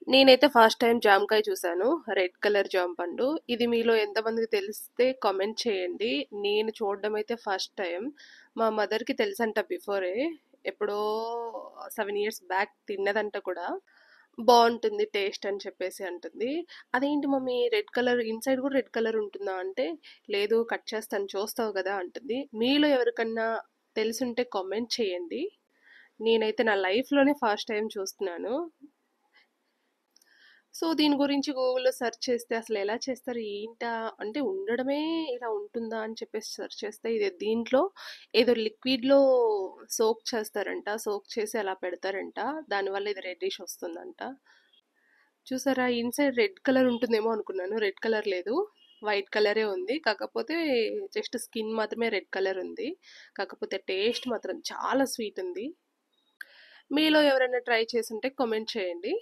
నేనైతే first time జామకాయ చూసాను. రెడ్ కలర్ జామ పండు. ఇది మీలో ఎంతమందికి తెలిస్తే కామెంట్ చేయండి. నేను చూడడం అయితే ఫస్ట్ టైం. మా మదర్‌కి తెలుసంట బిఫోరే. ఎప్పుడో 7 ఇయర్స్ బ్యాక్ తిన్నదంట కూడా. బావుంటుంది టేస్ట్ అని చెప్పేసి అంటుంది. అదేంటి మమ్మీ రెడ్ కలర్ ఇన్‌సైడ్ కూడా రెడ్ కలర్ ఉంటుందా అంటే, లేదు కట్ చేస్తాను చూస్తావు కదా అంటుంది. మీలో ఎవరికన్నా తెలిసుంటే కామెంట్ చేయండి. నేనైతే నా లైఫ్‌లోనే ఫస్ట్ టైం చూస్తున్నాను. సో, దీని గురించి గూగుల్‌లో సెర్చ్ చేస్తే అసలెలా చేస్తారు? ఏంటా? అంటే ఉండడమే ఇలా ఉంటుందా? అని చెప్పేసి సెర్చ్ చేస్తే ఇది దీంట్లో ఏదో లిక్విడ్‌లో సోక్ చేస్తారంట. సోక్ చేసి అలా పెడతారంట. దానివల్ల ఇది రెడ్డిష్ వస్తుందంట. చూసారా? ఇన్‌సైడ్ రెడ్ కలర్ ఉంటుందేమో అనుకున్నాను. రెడ్ కలర్ లేదు. వైట్ కలరే ఉంది. కాకపోతే జస్ట్ స్కిన్ మాత్రమే రెడ్ కలర్ ఉంది. కాకపోతే టేస్ట్ మాత్రం చాలా స్వీట్ ఉంది. మీలో ఎవరైనా ట్రై చేసుంటే కామెంట్ చేయండి.